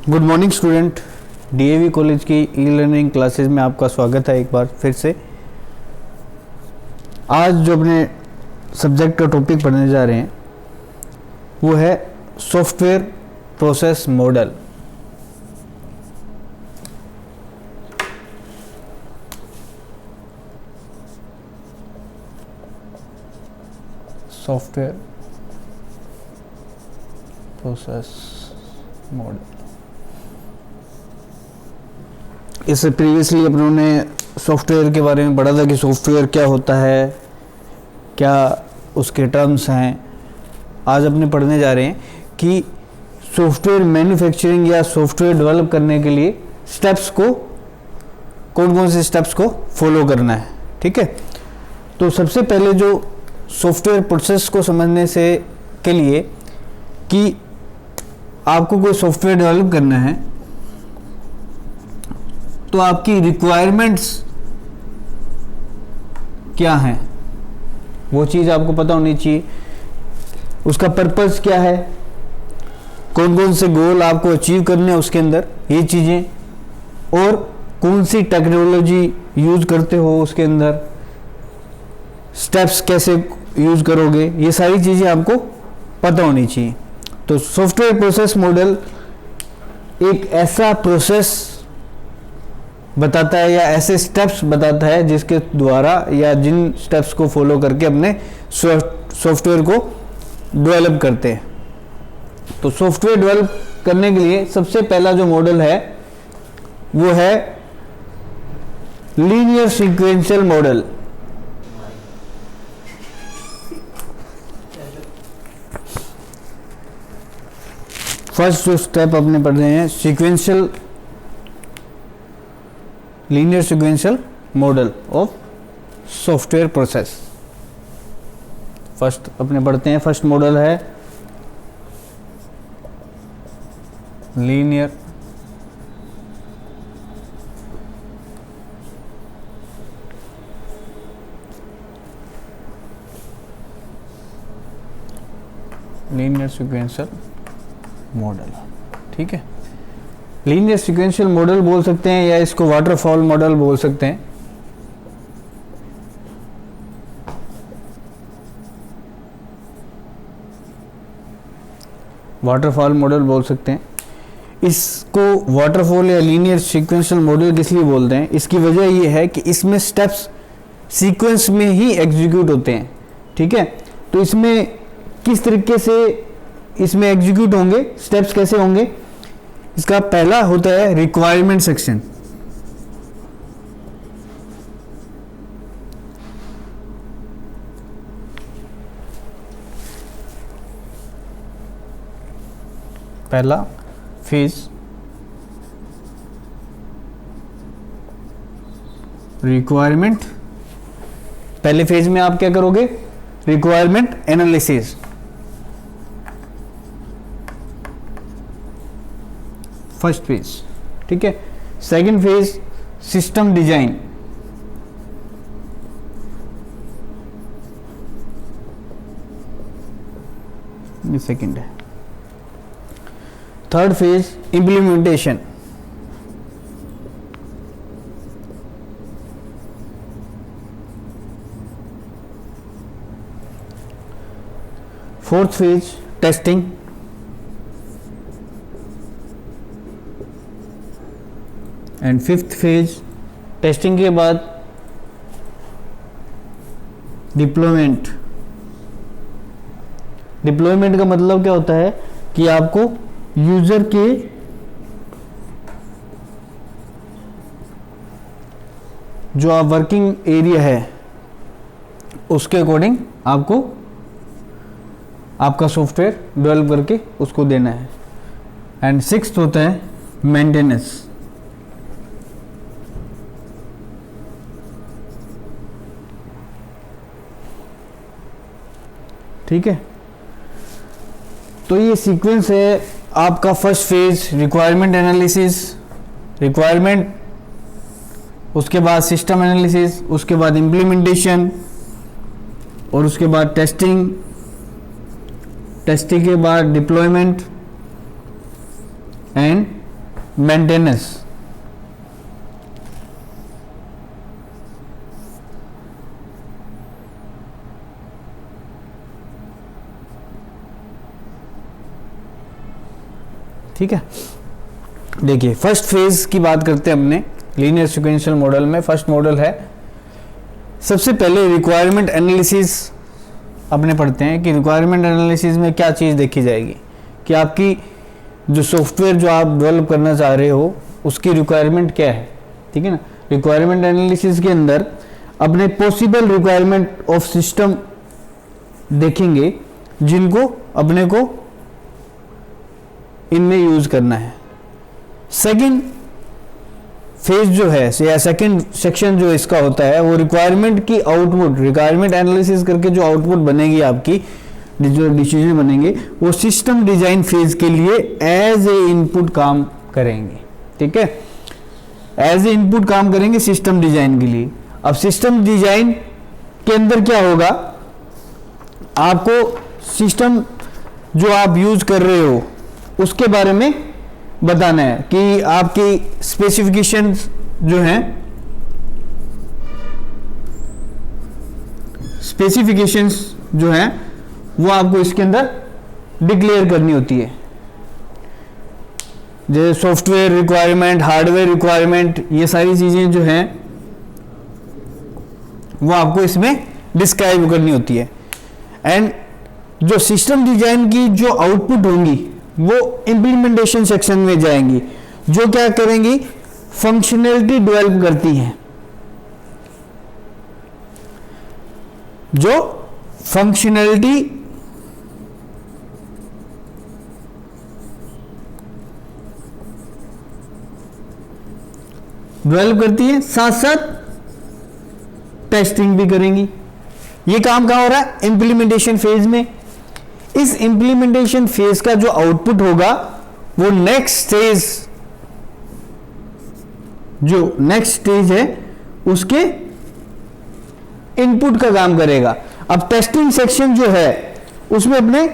Good morning student, DAV college की e learning classes में आपका स्वागत है एक बार फिर से। आज जो अपने सब्जेक्ट का टॉपिक पढ़ने जा रहे हैं वो है software process model. Software process model. इससे प्रीवियसली अपनों ने सॉफ्टवेयर के बारे में पढ़ा था कि सॉफ्टवेयर क्या होता है, क्या उसके टर्म्स हैं। आज अपने पढ़ने जा रहे हैं कि सॉफ्टवेयर मैन्युफैक्चरिंग या सॉफ्टवेयर डेवलप करने के लिए स्टेप्स को, कौन कौन से स्टेप्स को फॉलो करना है। ठीक है, तो सबसे पहले जो सॉफ्टवेयर प्रोसेस को समझने से के लिए कि आपको कोई सॉफ्टवेयर डेवलप करना है तो आपकी रिक्वायरमेंट्स क्या हैं, वो चीज़ आपको पता होनी चाहिए। उसका पर्पस क्या है, कौन कौन से गोल आपको अचीव करने हैं उसके अंदर, ये चीज़ें, और कौन सी टेक्नोलॉजी यूज करते हो उसके अंदर, स्टेप्स कैसे यूज करोगे, ये सारी चीज़ें आपको पता होनी चाहिए। तो सॉफ्टवेयर प्रोसेस मॉडल एक ऐसा प्रोसेस बताता है या ऐसे स्टेप्स बताता है जिसके द्वारा या जिन स्टेप्स को फॉलो करके अपने सॉफ्टवेयर को डेवलप करते हैं। तो सॉफ्टवेयर डेवलप करने के लिए सबसे पहला जो मॉडल है वो है लीनियर सीक्वेंशियल मॉडल। फर्स्ट जो स्टेप अपने पढ़ रहे हैं sequential, linear sequential model of software process. First अपने पढ़ते हैं, फर्स्ट मॉडल है लीनियर सीक्वेंशियल मॉडल। ठीक है, लीनियर सीक्वेंशियल मॉडल बोल सकते हैं या इसको वाटरफॉल मॉडल बोल सकते हैं। वाटरफॉल मॉडल बोल सकते हैं। इसको वाटरफॉल या लीनियर सीक्वेंशियल मॉडल किस लिए बोलते हैं, इसकी वजह ये है कि इसमें स्टेप्स सीक्वेंस में ही एग्जीक्यूट होते हैं। ठीक है, तो इसमें किस तरीके से इसमें एग्जीक्यूट होंगे, स्टेप्स कैसे होंगे। इसका पहला होता है रिक्वायरमेंट सेक्शन। पहला फेज रिक्वायरमेंट। पहले फेज में आप क्या करोगे, रिक्वायरमेंट एनालिसिस। First phase. ठीक है, सेकंड फेज सिस्टम डिजाइन। ये सेकंड है। Third phase implementation. Fourth phase testing. And fifth phase testing के बाद डिप्लॉयमेंट। डिप्लॉयमेंट का मतलब क्या होता है कि आपको यूजर के जो आप वर्किंग एरिया है उसके अकॉर्डिंग आपको आपका सॉफ्टवेयर डेवलप करके उसको देना है। एंड सिक्स्थ होता है मेंटेनेंस। ठीक है, तो ये सीक्वेंस है आपका। First phase requirement analysis, requirement, उसके बाद सिस्टम एनालिसिस, उसके बाद इम्प्लीमेंटेशन, और उसके बाद टेस्टिंग, टेस्टिंग के बाद डिप्लॉयमेंट एंड मेंटेनेंस। ठीक है, देखिए फर्स्ट फेज की बात करते हैं अपने लीनियर सीक्वेंशियल मॉडल में। फर्स्ट मॉडल है, सबसे पहले रिक्वायरमेंट एनालिसिस अपने पढ़ते हैं कि रिक्वायरमेंट एनालिसिस में क्या चीज़ देखी जाएगी कि आपकी जो सॉफ्टवेयर जो आप डेवलप करना चाह रहे हो उसकी रिक्वायरमेंट क्या है। ठीक है ना, रिक्वायरमेंट एनालिसिस के अंदर अपने पॉसिबल रिक्वायरमेंट ऑफ सिस्टम देखेंगे जिनको अपने को इनमें यूज करना है। सेकंड फेज जो है या सेकंड सेक्शन जो इसका होता है वो रिक्वायरमेंट की आउटपुट, रिक्वायरमेंट एनालिसिस करके जो आउटपुट बनेगी आपकी, जो डिसीजन बनेंगे वो सिस्टम डिजाइन फेज के लिए एज ए इनपुट काम करेंगे। ठीक है, एज ए इनपुट काम करेंगे सिस्टम डिजाइन के लिए। अब सिस्टम डिजाइन के अंदर क्या होगा, आपको सिस्टम जो आप यूज कर रहे हो उसके बारे में बताना है कि आपकी स्पेसिफिकेशंस जो हैं, स्पेसिफिकेशंस जो हैं वो आपको इसके अंदर डिक्लेयर करनी होती है। जैसे सॉफ्टवेयर रिक्वायरमेंट, हार्डवेयर रिक्वायरमेंट, ये सारी चीजें जो हैं वो आपको इसमें डिस्क्राइब करनी होती है। एंड जो सिस्टम डिजाइन की जो आउटपुट होंगी वो इंप्लीमेंटेशन सेक्शन में जाएंगी, जो क्या करेंगी, फंक्शनैलिटी डेवलप करती हैं। जो फंक्शनैलिटी डेवलप करती है, साथ साथ टेस्टिंग भी करेंगी। ये काम कहां हो रहा है, इंप्लीमेंटेशन फेज में। इस इंप्लीमेंटेशन फेज का जो आउटपुट होगा वो नेक्स्ट स्टेज, जो नेक्स्ट स्टेज है उसके इनपुट का काम करेगा। अब टेस्टिंग सेक्शन जो है उसमें अपने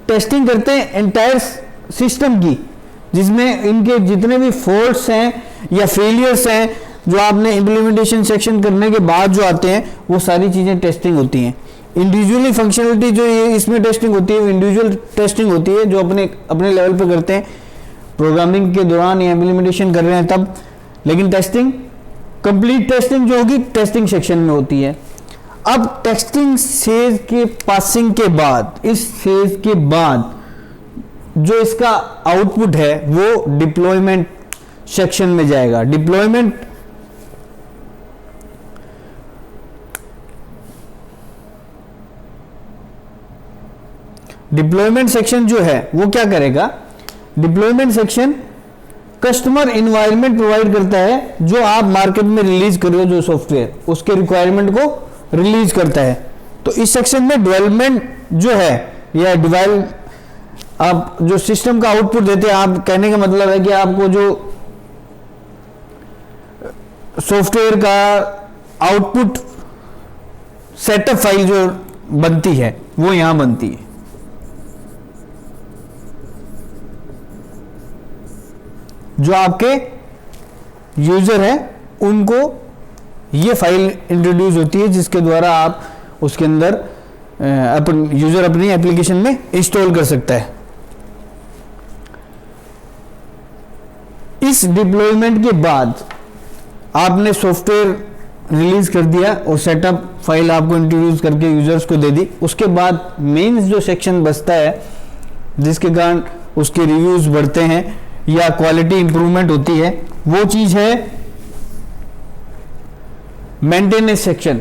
टेस्टिंग करते हैं एंटायर सिस्टम की, जिसमें इनके जितने भी फॉल्ट्स हैं या फेलियर्स हैं जो आपने इंप्लीमेंटेशन सेक्शन करने के बाद जो आते हैं वो सारी चीजें टेस्टिंग होती हैं। इंडिविजुअली फंक्शनलिटी जो ये इसमें टेस्टिंग होती है, इंडिविजुअल टेस्टिंग होती है जो अपने लेवल पे करते हैं प्रोग्रामिंग के दौरान या इम्प्लीमेंटेशन कर रहे हैं तब। लेकिन टेस्टिंग, कंप्लीट टेस्टिंग जो होगी टेस्टिंग सेक्शन में होती है। अब टेस्टिंग फेज के पासिंग के बाद, इस फेज के बाद जो इसका आउटपुट है वो डिप्लॉयमेंट सेक्शन में जाएगा। डिप्लॉयमेंट सेक्शन जो है वो क्या करेगा, deployment section customer environment provide करता है जो आप मार्केट में रिलीज कर रहे हो, जो सॉफ्टवेयर उसके रिक्वायरमेंट को रिलीज करता है। तो इस सेक्शन में डेवलपमेंट जो है या आप जो सिस्टम का आउटपुट देते हैं, आप कहने का मतलब है कि आपको जो सॉफ्टवेयर का आउटपुट सेटअप फाइल जो बनती है वो यहां बनती है। जो आपके यूजर है उनको ये फाइल इंट्रोड्यूस होती है जिसके द्वारा आप उसके अंदर यूजर अपनी एप्लीकेशन में इंस्टॉल कर सकता है। इस डिप्लॉयमेंट के बाद आपने सॉफ्टवेयर रिलीज कर दिया और सेटअप फाइल आपको इंट्रोड्यूस करके यूजर्स को दे दी। उसके बाद मेंस जो सेक्शन बचता है जिसके कारण उसके रिव्यूज बढ़ते हैं या क्वालिटी इंप्रूवमेंट होती है, वो चीज है मेंटेनेंस सेक्शन,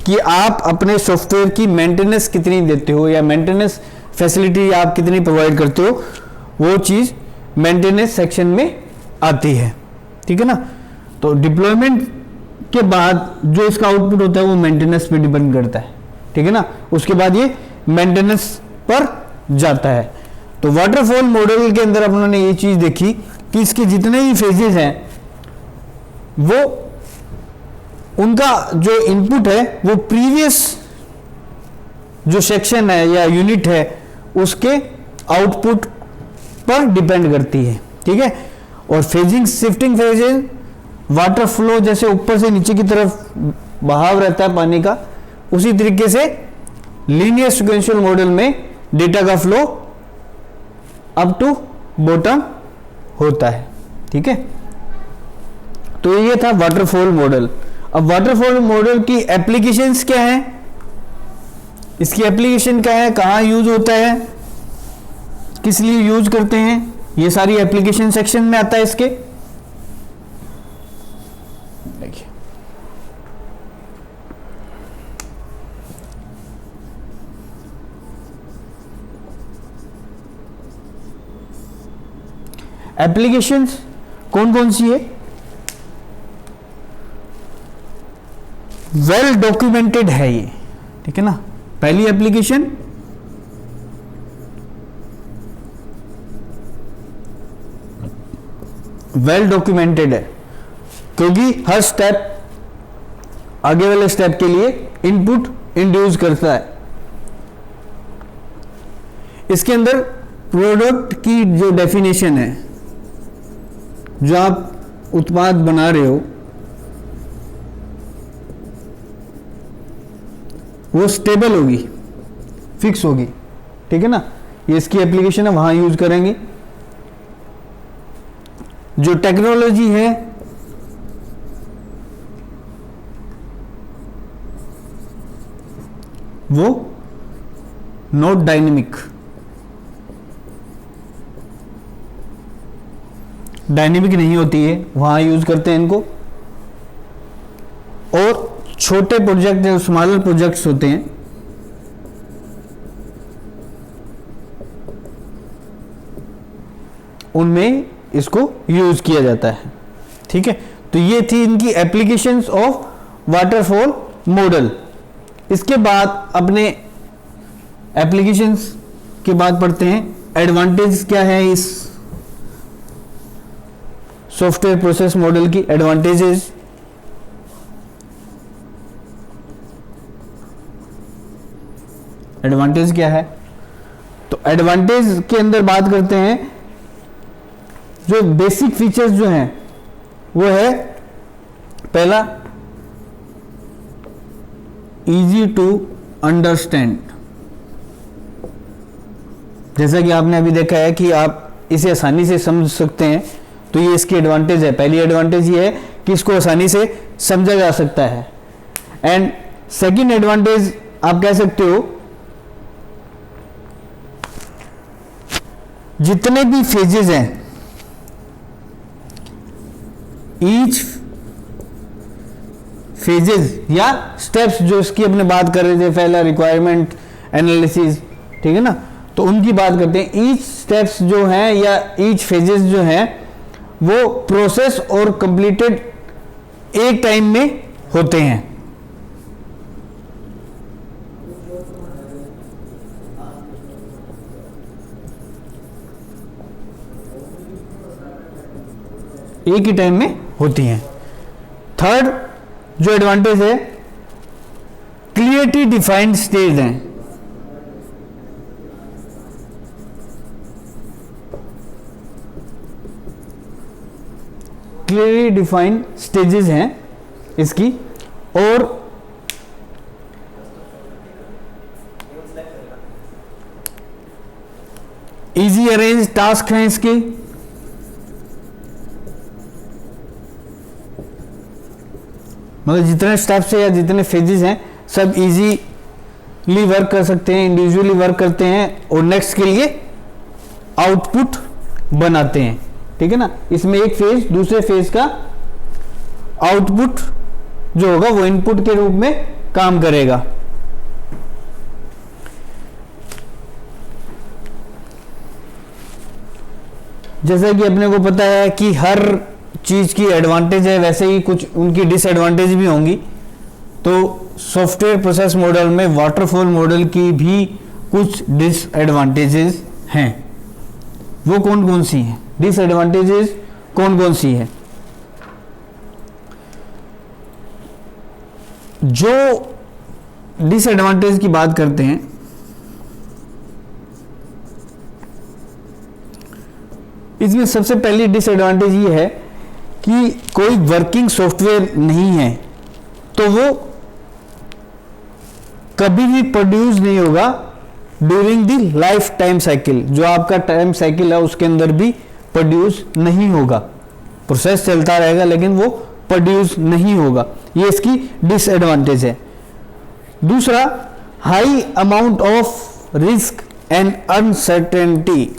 कि आप अपने सॉफ्टवेयर की मेंटेनेंस कितनी देते हो या मेंटेनेंस फैसिलिटी आप कितनी प्रोवाइड करते हो, वो चीज मेंटेनेंस सेक्शन में आती है। ठीक है ना, तो डिप्लॉयमेंट के बाद जो इसका आउटपुट होता है वो मेंटेनेंस पे डिपेंड करता है। ठीक है ना, उसके बाद ये मेंटेनेंस पर जाता है। तो वाटरफॉल मॉडल के अंदर अपन ने ये चीज देखी कि इसके जितने भी फेजेस हैं वो उनका जो इनपुट है वो प्रीवियस जो सेक्शन है या यूनिट है उसके आउटपुट पर डिपेंड करती है। ठीक है, और phasing shifting phases water flow जैसे ऊपर से नीचे की तरफ बहाव रहता है पानी का, उसी तरीके से लीनियर सिक्वेंशियल मॉडल में डेटा का फ्लो अप टू बॉटम होता है। ठीक है, तो ये था वाटरफॉल मॉडल। अब वाटरफॉल मॉडल की एप्लीकेशंस क्या है, इसकी एप्लीकेशन क्या है, कहाँ यूज होता है, किस लिए यूज करते हैं, ये सारी एप्लीकेशन सेक्शन में आता है इसके। देखिए एप्लीकेशंस कौन कौन सी है, वेल डॉक्यूमेंटेड है ये। ठीक है ना, पहली एप्लीकेशन वेल डॉक्यूमेंटेड है, क्योंकि हर स्टेप आगे वाले स्टेप के लिए इनपुट इंड्यूस करता है। इसके अंदर प्रोडक्ट की जो डेफिनेशन है, जो आप उत्पाद बना रहे हो, वो स्टेबल होगी, फिक्स होगी। ठीक है ना, ये इसकी एप्लीकेशन है, वहां यूज करेंगे। जो टेक्नोलॉजी है वो नॉट डायनेमिक, डायनेमिक नहीं होती है, वहां यूज करते हैं इनको। और छोटे प्रोजेक्ट जो स्मॉलर प्रोजेक्ट्स होते हैं, उनमें इसको यूज किया जाता है। ठीक है, तो ये थी इनकी एप्लीकेशंस ऑफ वाटरफॉल मॉडल। इसके बाद अपने एप्लीकेशंस के बाद पढ़ते हैं एडवांटेज क्या है इस सॉफ्टवेयर प्रोसेस मॉडल की। एडवांटेजेस, एडवांटेज क्या है, तो एडवांटेज के अंदर बात करते हैं, जो बेसिक फीचर्स जो हैं वो है, पहला इजी टू अंडरस्टैंड। जैसा कि आपने अभी देखा है कि आप इसे आसानी से समझ सकते हैं, तो ये इसकी एडवांटेज है। पहली एडवांटेज ये है कि इसको आसानी से समझा जा सकता है। एंड सेकंड एडवांटेज आप कह सकते हो, जितने भी फेजेस हैं, ईच फेजेस या स्टेप्स जो इसकी अपने बात कर रहे थे, पहला रिक्वायरमेंट एनालिसिस, ठीक है ना, तो उनकी बात करते हैं। ईच स्टेप्स जो हैं या ईच फेजेस जो हैं वो प्रोसेस और कंप्लीटेड एक टाइम में होते हैं। एक ही टाइम में होती हैं। थर्ड जो एडवांटेज है, क्लियरली डिफाइंड स्टेज हैं। क्लियरली डिफाइंड स्टेजेस हैं इसकी, और इजी अरेंज टास्क हैं इसके। मतलब जितने स्टेप्स है या जितने फेजेस हैं सब इजीली वर्क कर सकते हैं, इंडिविजुअली वर्क करते हैं और नेक्स्ट के लिए आउटपुट बनाते हैं। ठीक है ना, इसमें एक फेज दूसरे फेज का आउटपुट जो होगा वो इनपुट के रूप में काम करेगा। जैसा कि अपने को पता है कि हर चीज की एडवांटेज है, वैसे ही कुछ उनकी डिसएडवांटेज भी होंगी। तो सॉफ्टवेयर प्रोसेस मॉडल में वाटरफॉल मॉडल की भी कुछ डिसएडवांटेजेस हैं। वो कौन कौन सी हैं, डिसएडवांटेजेस कौन कौन सी है? जो डिसएडवांटेज की बात करते हैं इसमें सबसे पहली डिसएडवांटेज ये है कि कोई वर्किंग सॉफ्टवेयर नहीं है तो वो कभी भी प्रोड्यूस नहीं होगा during the life time cycle. जो आपका टाइम साइकिल है उसके अंदर भी प्रोड्यूस नहीं होगा, प्रोसेस चलता रहेगा लेकिन वो प्रोड्यूस नहीं होगा। ये इसकी डिसएडवांटेज है। दूसरा, high amount of risk and uncertainty.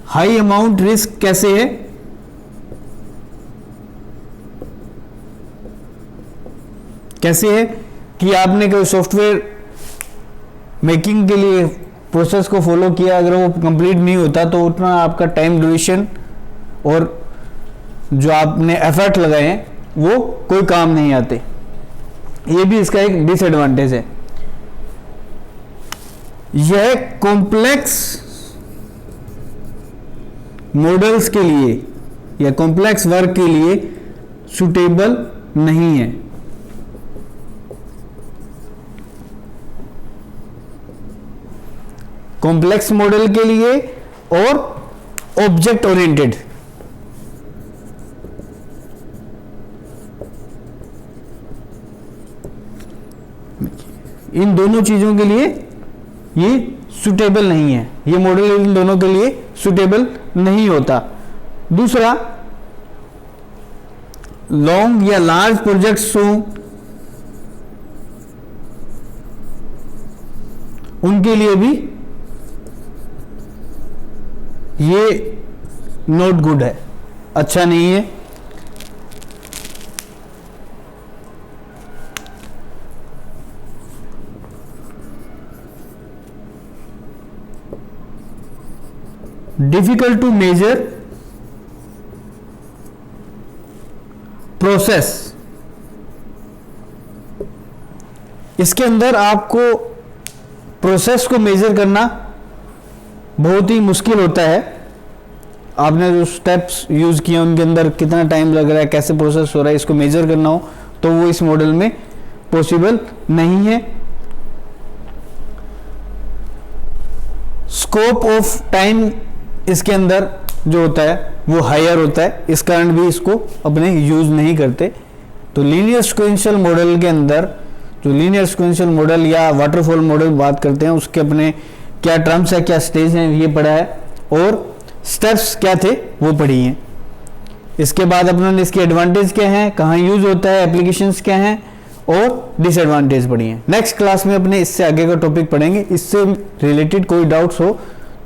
High amount risk कैसे है? कैसे है कि आपने कोई सॉफ्टवेयर मेकिंग के लिए प्रोसेस को फॉलो किया, अगर वो कंप्लीट नहीं होता तो उतना आपका टाइम ड्यूरेशन और जो आपने एफर्ट लगाए हैं वो कोई काम नहीं आते। ये भी इसका एक डिसएडवांटेज है। यह कॉम्प्लेक्स मॉडल्स के लिए या कॉम्प्लेक्स वर्क के लिए सुटेबल नहीं है। कॉम्प्लेक्स मॉडल के लिए और ऑब्जेक्ट ओरिएंटेड, इन दोनों चीजों के लिए ये सुटेबल नहीं है। ये मॉडल इन दोनों के लिए सुटेबल नहीं होता। दूसरा, लॉन्ग या लार्ज प्रोजेक्ट्स हो उनके लिए भी ये नॉट गुड है, अच्छा नहीं है। Difficult to measure process. इसके अंदर आपको प्रोसेस को मेजर करना बहुत ही मुश्किल होता है। आपने जो स्टेप्स यूज किए उनके अंदर कितना टाइम लग रहा है, कैसे प्रोसेस हो रहा है, इसको मेजर करना हो तो वो इस मॉडल में पॉसिबल नहीं है। स्कोप ऑफ टाइम इसके अंदर जो होता है वो हायर होता है, इस कारण भी इसको अपने यूज नहीं करते। तो लीनियर सीक्वेंशियल मॉडल के अंदर, जो लीनियर सीक्वेंशियल मॉडल या वाटरफॉल मॉडल बात करते हैं, उसके अपने क्या टर्म्स है, क्या स्टेज हैं, ये पढ़ा है, और स्टेप्स क्या थे वो पढ़ी हैं। इसके बाद अपने इसके एडवांटेज क्या हैं, कहाँ यूज होता है, एप्लीकेशंस क्या हैं, और डिसएडवांटेज पढ़ी हैं। नेक्स्ट क्लास में अपने इससे आगे का टॉपिक पढ़ेंगे। इससे रिलेटेड कोई डाउट्स हो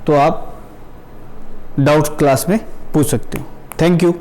तो आप डाउट्स क्लास में पूछ सकते हो। Thank you.